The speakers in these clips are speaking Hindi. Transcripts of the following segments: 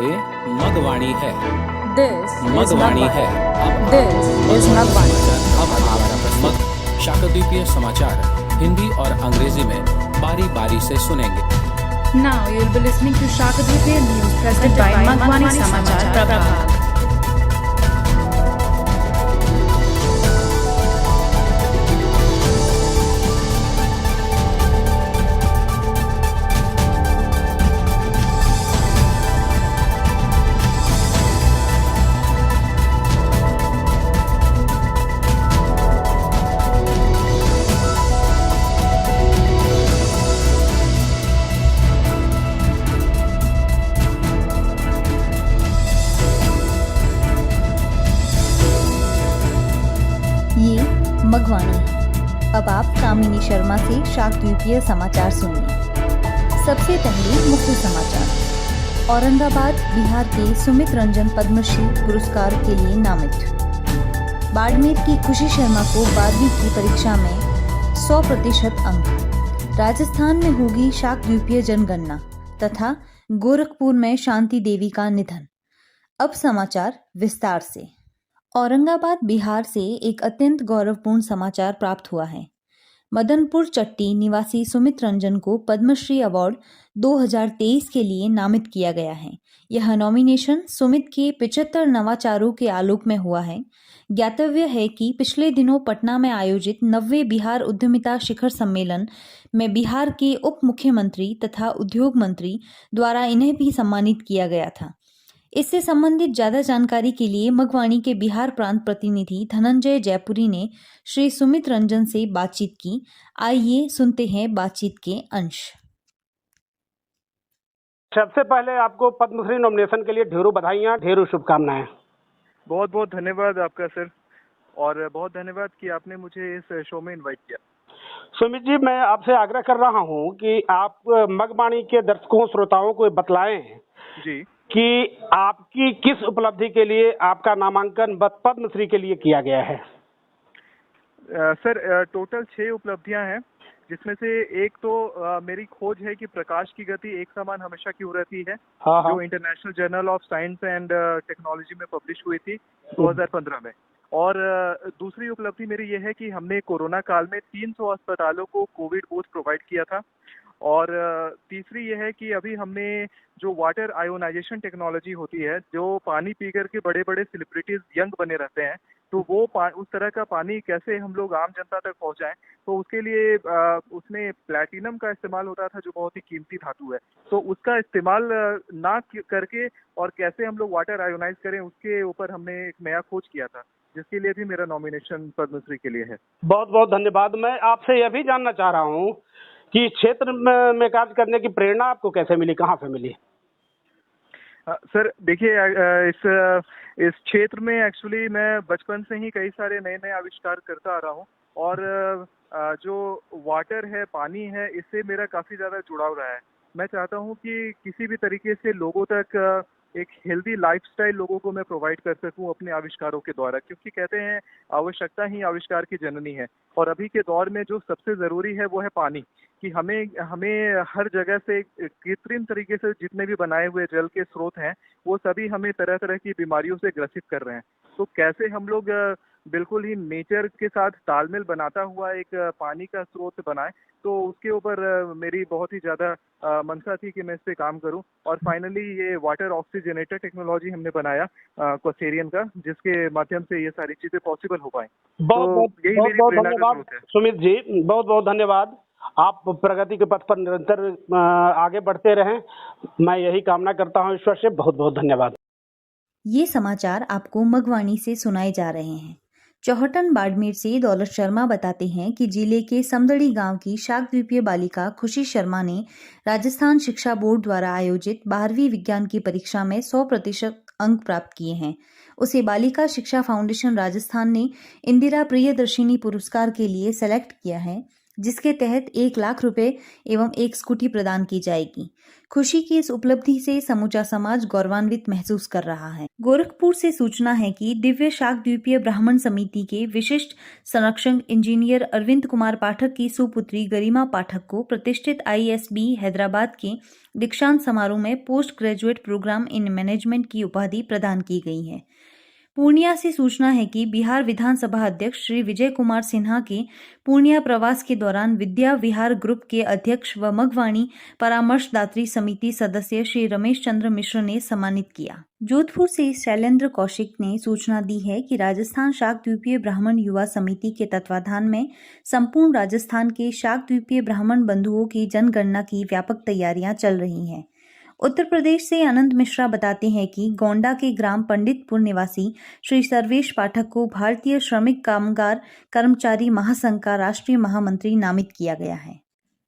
ये मगवाणी है। This is मगवाणी है। Magwani. This is Magwani. अब आप मग शाकद्वीपीय समाचार हिंदी और अंग्रेजी में बारी बारी से सुनेंगे। Now you will be listening to Shakadvipiya News presented by Magwani Samachar Prabhag. ये मगवाणी है। अब आप कामिनी शर्मा से शाकद्वीपीय समाचार सुनिए। सबसे पहले मुख्य समाचार। औरंगाबाद बिहार के सुमित रंजन पद्मश्री पुरस्कार के लिए नामित। बाड़मेर की खुशी शर्मा को 12वीं की परीक्षा में 100% अंक। राजस्थान में होगी शाकद्वीपीय जनगणना तथा गोरखपुर में शांति देवी का निधन। अब समाचार विस्तार से। औरंगाबाद बिहार से एक अत्यंत गौरवपूर्ण समाचार प्राप्त हुआ है। मदनपुर चट्टी निवासी सुमित रंजन को पद्मश्री अवार्ड 2023 के लिए नामित किया गया है। यह नॉमिनेशन सुमित के 75 नवाचारों के आलोक में हुआ है। ज्ञातव्य है कि पिछले दिनों पटना में आयोजित 90वें बिहार उद्यमिता शिखर सम्मेलन में बिहार के उप मुख्यमंत्री तथा उद्योग मंत्री द्वारा इन्हें भी सम्मानित किया गया था। इससे संबंधित ज्यादा जानकारी के लिए मगवाणी के बिहार प्रांत प्रतिनिधि धनंजय जयपुरी ने श्री सुमित रंजन से बातचीत की। आइए सुनते हैं बातचीत के अंश। सबसे पहले आपको पद्मश्री नॉमिनेशन के लिए ढेरों बधाइयाँ, ढेरों शुभकामनाएं। बहुत बहुत धन्यवाद आपका सर, और बहुत धन्यवाद कि आपने मुझे इस शो में इनवाइट किया। सुमित जी, मैं आपसे आग्रह कर रहा हूं कि आप मगवाणी के दर्शकों श्रोताओं को बतलाएं जी कि आपकी किस उपलब्धि के लिए आपका नामांकन पद्मश्री के लिए किया गया है। सर टोटल 6 उपलब्धियां हैं, जिसमें से एक तो मेरी खोज है कि प्रकाश की गति एक समान हमेशा क्यों रहती है, हाँ। जो international journal of science and technology में पब्लिश हुई थी 2015 में। और दूसरी उपलब्धि मेरी यह है कि हमने कोरोना काल में 300 अस्पतालों को कोविड बूथ प्रोवाइड किया था। और तीसरी यह है कि अभी हमने जो वाटर आयोनाइजेशन टेक्नोलॉजी होती है, जो पानी पीकर के बड़े बड़े सेलिब्रिटीज यंग बने रहते हैं, तो वो उस तरह का पानी कैसे हम लोग आम जनता तक पहुंचाएं, तो उसके लिए उसमें प्लैटिनम का इस्तेमाल होता था, जो बहुत ही कीमती धातु है। तो उसका इस्तेमाल ना करके और कैसे हम लोग वाटर आयोनाइज करें, उसके ऊपर हमने एक नया खोज किया था, जिसके लिए भी मेरा नॉमिनेशन पद्मश्री के लिए है। बहुत बहुत धन्यवाद। मैं आपसे यह भी जानना चाह रहा हूं कि क्षेत्र में कार्य करने की प्रेरणा आपको कैसे मिली, कहाँ से मिली? सर देखिए, इस क्षेत्र में एक्चुअली मैं बचपन से ही कई सारे नए नए आविष्कार करता आ रहा हूँ, और जो वाटर है, पानी है, इससे मेरा काफ़ी ज़्यादा जुड़ाव रहा है। मैं चाहता हूँ कि किसी भी तरीके से लोगों तक एक हेल्दी लाइफस्टाइल लोगों को मैं प्रोवाइड कर सकूं अपने आविष्कारों के द्वारा, क्योंकि कहते हैं आवश्यकता ही आविष्कार की जननी है। और अभी के दौर में जो सबसे ज़रूरी है वो है पानी, कि हमें हर जगह से कृत्रिम तरीके से जितने भी बनाए हुए जल के स्रोत हैं, वो सभी हमें तरह तरह की बीमारियों से ग्रसित कर रहे हैं। तो कैसे हम लोग बिल्कुल ही नेचर के साथ तालमेल बनाता हुआ एक पानी का स्रोत बनाए, तो उसके ऊपर मेरी बहुत ही ज़्यादा मंशा थी कि मैं इस पे काम करूं। और फाइनली ये वाटर ऑक्सीजनेटर टेक्नोलॉजी हमने बनाया क्वेसेरियन का, जिसके माध्यम से ये सारी चीज़ें पॉसिबल हो पाएं। बहुत यही मेरी प्रेरणा का धन्यवाद स्रोत है। सुमित जी, बहुत बहुत धन्यवाद। आप प्रगति के पथ पर निरंतर आगे बढ़ते रहें, मैं यही कामना करता हूं ईश्वर से। बहुत बहुत धन्यवाद। ये समाचार आपको मगवाणी से सुनाए जा रहे हैं। चौहटन बाड़मेर से दौलत शर्मा बताते हैं कि जिले के समदड़ी गांव की शाकद्वीपीय बालिका खुशी शर्मा ने राजस्थान शिक्षा बोर्ड द्वारा आयोजित 12वीं विज्ञान की परीक्षा में 100% अंक प्राप्त किए हैं। उसे बालिका शिक्षा फाउंडेशन राजस्थान ने इंदिरा प्रियदर्शिनी पुरस्कार के लिए सेलेक्ट किया है। जिसके तहत 1 लाख रुपए एवं एक स्कूटी प्रदान की जाएगी। खुशी की इस उपलब्धि से समूचा समाज गौरवान्वित महसूस कर रहा है। गोरखपुर से सूचना है कि दिव्य शाक द्वीपीय ब्राह्मण समिति के विशिष्ट संरक्षक इंजीनियर अरविंद कुमार पाठक की सुपुत्री गरिमा पाठक को प्रतिष्ठित ISB हैदराबाद के दीक्षांत समारोह में post graduate programme in management की उपाधि प्रदान की गई है। पूर्णिया से सूचना है कि बिहार विधानसभा अध्यक्ष श्री विजय कुमार सिन्हा के पूर्णिया प्रवास के दौरान विद्या विहार ग्रुप के अध्यक्ष व मगवाणी परामर्शदात्री समिति सदस्य श्री रमेश चंद्र मिश्र ने सम्मानित किया। जोधपुर से शैलेंद्र कौशिक ने सूचना दी है कि राजस्थान शाक द्वीपीय ब्राह्मण युवा समिति के तत्वाधान में संपूर्ण राजस्थान के शाक द्वीपीय ब्राह्मण बंधुओं की जनगणना की व्यापक तैयारियां चल रही हैं। उत्तर प्रदेश से आनंद मिश्रा बताते हैं कि गोंडा के ग्राम पंडितपुर निवासी श्री सर्वेश पाठक को भारतीय श्रमिक कामगार कर्मचारी महासंघ का राष्ट्रीय महामंत्री नामित किया गया है।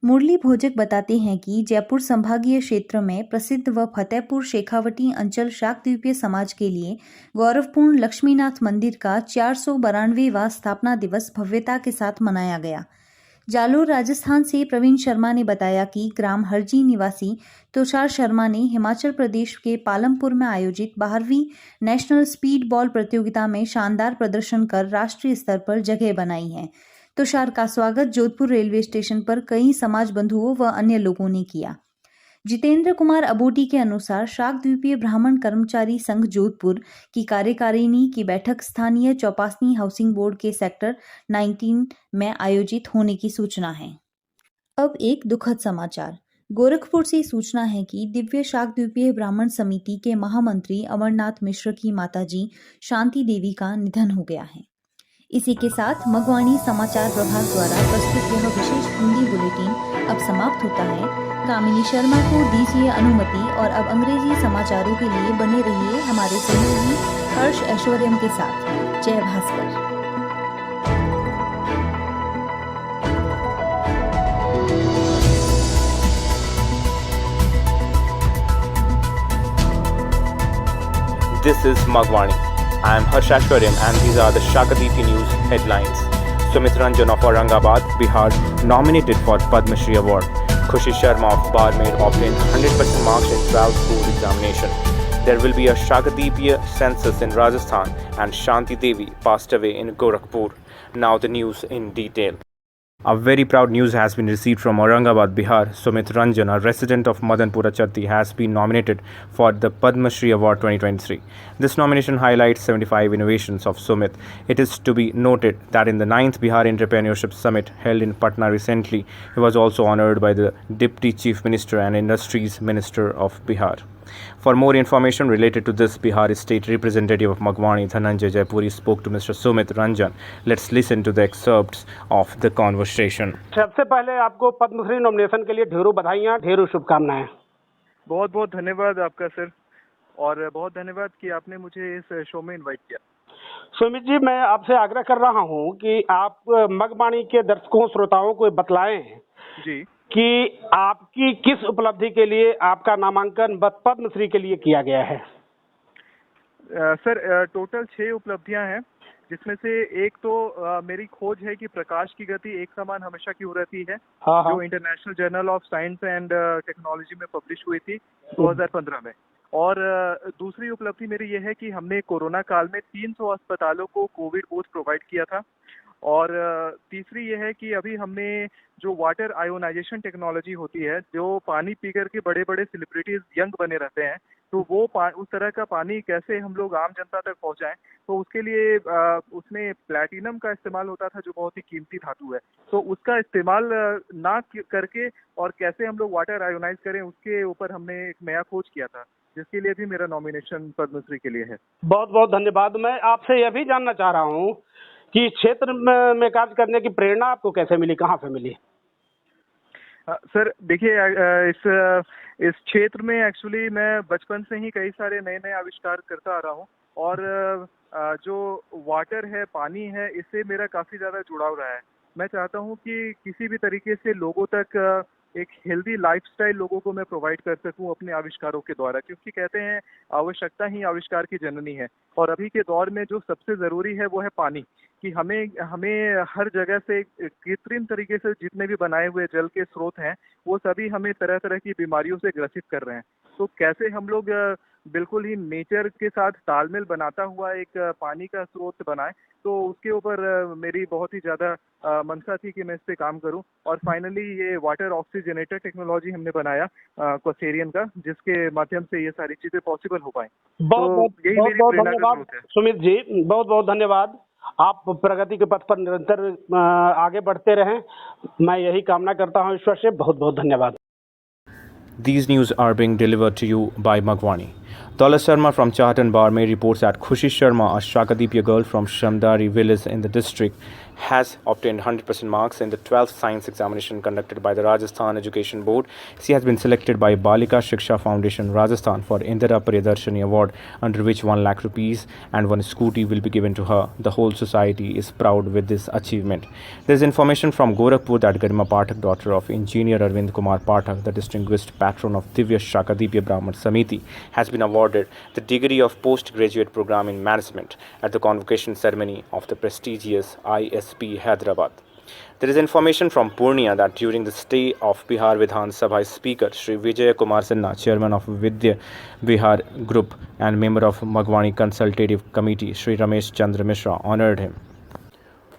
मुरली भोजक बताते हैं कि जयपुर संभागीय क्षेत्र में प्रसिद्ध व फतेहपुर शेखावटी अंचल शाक द्वीपीय समाज के लिए गौरवपूर्ण लक्ष्मीनाथ मंदिर का 492वां स्थापना दिवस भव्यता के साथ मनाया गया। जालोर राजस्थान से प्रवीण शर्मा ने बताया कि ग्राम हरजी निवासी तुषार शर्मा ने हिमाचल प्रदेश के पालमपुर में आयोजित 12वीं नेशनल स्पीड बॉल प्रतियोगिता में शानदार प्रदर्शन कर राष्ट्रीय स्तर पर जगह बनाई है। तुषार का स्वागत जोधपुर रेलवे स्टेशन पर कई समाज बंधुओं व अन्य लोगों ने किया। जितेंद्र कुमार अबोटी के अनुसार शाक द्वीपीय ब्राह्मण कर्मचारी संघ जोधपुर की कार्यकारिणी की बैठक स्थानीय चौपासनी हाउसिंग बोर्ड के सेक्टर 19 में आयोजित होने की सूचना है। अब एक दुखद समाचार। गोरखपुर से सूचना है कि दिव्य शाक द्वीपीय ब्राह्मण समिति के महामंत्री अमरनाथ मिश्र की माताजी शांति देवी का निधन हो गया है। इसी के साथ मगवाणी समाचार प्रभाग द्वारा प्रस्तुत यह विशेष हिंदी बुलेटिन अब समाप्त होता है। कामिनी शर्मा को दीजिए अनुमति और अब अंग्रेजी समाचारों के लिए बने रहिए हमारे सहयोगी हर्ष ऐश्वर्यम के साथ। जय Bhaskar. This is Magwani. I am Harsh Ashwaryam and these are the Shakaditi News headlines. Sumit Ranjan of Aurangabad, Bihar, nominated for Padma Shri Award. Khushi Sharma of Barmer obtained 100% marks in 12th board examination. There will be a Shakadipiya census in Rajasthan and Shanti Devi passed away in Gorakhpur. Now the news in detail. A very proud news has been received from Aurangabad, Bihar. Sumit Ranjan, a resident of Madanpura Chatti, has been nominated for the Padma Shri Award 2023. This nomination highlights 75 innovations of Sumit. It is to be noted that in the 9th Bihar Entrepreneurship Summit held in Patna recently, he was also honored by the Deputy Chief Minister and Industries Minister of Bihar. For more information related to this, Bihar State Representative of Magwani, Dhananjay Jaipuri, spoke to Mr. Sumit Ranjan. Let's listen to the excerpts of the conversation. सबसे पहले आपको पद्मश्री नॉमिनेशन के लिए ढेरों बधाइयाँ, ढेरों शुभकामनाएं। बहुत बहुत धन्यवाद आपका सर, और बहुत धन्यवाद कि आपने मुझे इस शो में इनवाइट किया। सुमित जी, मैं आपसे आग्रह कर रहा हूं कि आप मगवाणी के दर्शकों श्रोताओं को बतलाएं जी कि आपकी किस उपलब्धि के लिए आपका नामांकन पद्मश्री के लिए किया गया है। सर, टोटल 6 उपलब्धियां हैं, जिसमें से एक तो मेरी खोज है कि प्रकाश की गति एक समान हमेशा क्यों रहती है, जो international journal of science and technology में पब्लिश हुई थी 2015 में। और दूसरी उपलब्धि मेरी यह है कि हमने कोरोना काल में 300 अस्पतालों को कोविड बूथ प्रोवाइड किया था। और तीसरी यह है कि अभी हमने जो वाटर आयोनाइजेशन टेक्नोलॉजी होती है, जो पानी पीकर के बड़े बड़े सेलिब्रिटीज यंग बने रहते हैं, तो वो उस तरह का पानी कैसे हम लोग आम जनता तक पहुंचाएं, तो उसके लिए उसमें प्लैटिनम का इस्तेमाल होता था, जो बहुत ही कीमती धातु है। तो उसका इस्तेमाल ना करके और कैसे हम लोग वाटर आयोनाइज करें, उसके ऊपर हमने एक नया खोज किया था, जिसके लिए भी मेरा नॉमिनेशन पद्मश्री के लिए है। बहुत बहुत धन्यवाद। मैं आपसे यह भी जानना चाह रहा हूँ कि क्षेत्र में कार्य करने की प्रेरणा आपको कैसे मिली, कहाँ से मिली? सर देखिए, इस क्षेत्र में एक्चुअली मैं बचपन से ही कई सारे नए नए आविष्कार करता आ रहा हूँ, और जो वाटर है, पानी है, इससे मेरा काफ़ी ज़्यादा जुड़ाव रहा है। मैं चाहता हूँ कि किसी भी तरीके से लोगों तक एक हेल्दी लाइफस्टाइल लोगों को मैं प्रोवाइड कर सकूं अपने आविष्कारों के द्वारा, क्योंकि कहते हैं आवश्यकता ही आविष्कार की जननी है। और अभी के दौर में जो सबसे ज़रूरी है वो है पानी, कि हमें हमें हर जगह से कृत्रिम तरीके से जितने भी बनाए हुए जल के स्रोत हैं वो सभी हमें तरह तरह की बीमारियों से ग्रसित कर रहे हैं। तो कैसे हम लोग बिल्कुल ही नेचर के साथ तालमेल बनाता हुआ एक पानी का स्रोत बनाए, तो उसके ऊपर मेरी बहुत ही ज़्यादा मंशा थी कि मैं इस पे काम करूं। और फाइनली ये वाटर ऑक्सीजनेटर टेक्नोलॉजी हमने बनाया क्वासेरियन का, जिसके माध्यम से ये सारी चीज़ें पॉसिबल हो पाएं। बहुत यही बहुत मेरी बहुत प्रेरणा का धन्यवाद स्रोत है। सुमित जी, बहुत बहुत धन्यवाद। आप प्रगति के पथ पर निरंतर आगे बढ़ते रहें, मैं यही कामना करता हूं ईश्वर से। बहुत बहुत धन्यवाद। These news are being delivered to you by Magwani. Dola Sharma from Chahat and Barmer reports that Khushi Sharma, a Shakadipya girl from Shamdari village in the district, has obtained 100% marks in the 12th science examination conducted by the Rajasthan Education Board. She has been selected by Balika Shiksha Foundation Rajasthan for Indira Priyadarshini Award, under which 1 lakh rupees and 1 scooty will be given to her. The whole society is proud with this achievement. There is information from Gorakhpur that Garima Pathak, daughter of engineer Arvind Kumar Pathak, the distinguished patron of Divya Shakadipya Brahman Samiti, has been awarded the degree of postgraduate program in management at the convocation ceremony of the prestigious ISP Hyderabad. There is information from Purnia that during the stay of Bihar Vidhan Sabha Speaker Shri Vijay Kumar Sinha, chairman of Vidya Bihar Group and member of Magwani Consultative Committee, Shri Ramesh Chandra Mishra, honored him.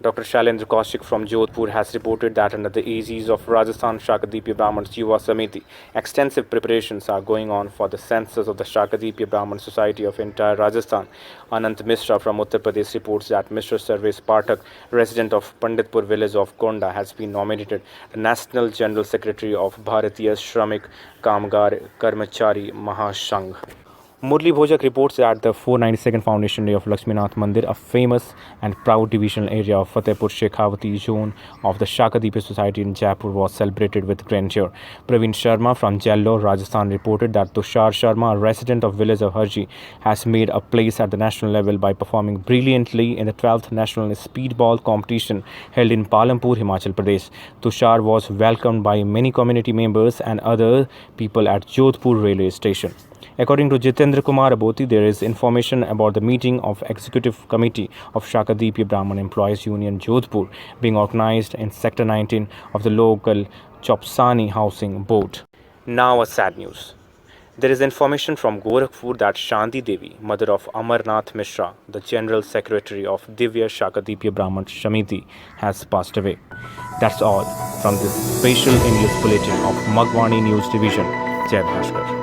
Dr. Shailendra Kaushik from Jodhpur has reported that under the aegis of Rajasthan Shakadipya Brahmans Yuva Samiti, extensive preparations are going on for the census of the Shakadipya Brahman Society of entire Rajasthan. Anant Mishra from Uttar Pradesh reports that Mr. Sarvesh Pathak, resident of Panditpur village of Gonda, has been nominated the National General Secretary of Bharatiya Shramik Kamgar Karmachari Mahasangh. Murli Bhojak reports that the 492nd Foundation Day of Lakshminath Mandir, a famous and proud divisional area of Fatehpur Shekhawati zone of the Shakadipya Society in Jaipur, was celebrated with grandeur. Praveen Sharma from Jalore, Rajasthan reported that Tushar Sharma, a resident of village of Harji, has made a place at the national level by performing brilliantly in the 12th National Speedball competition held in Palampur, Himachal Pradesh. Tushar was welcomed by many community members and other people at Jodhpur railway station. According to Jitendra Kumar Aboti, there is information about the meeting of Executive Committee of Shakadipya Brahman Employees Union Jodhpur being organized in Sector 19 of the local Chopsani Housing Board. Now a sad news. There is information from Gorakhpur that Shanti Devi, mother of Amarnath Mishra, the General Secretary of Divya Shakadipya Brahman Samiti, has passed away. That's all from this special English bulletin of Magwani News Division. Jai Bhaskar.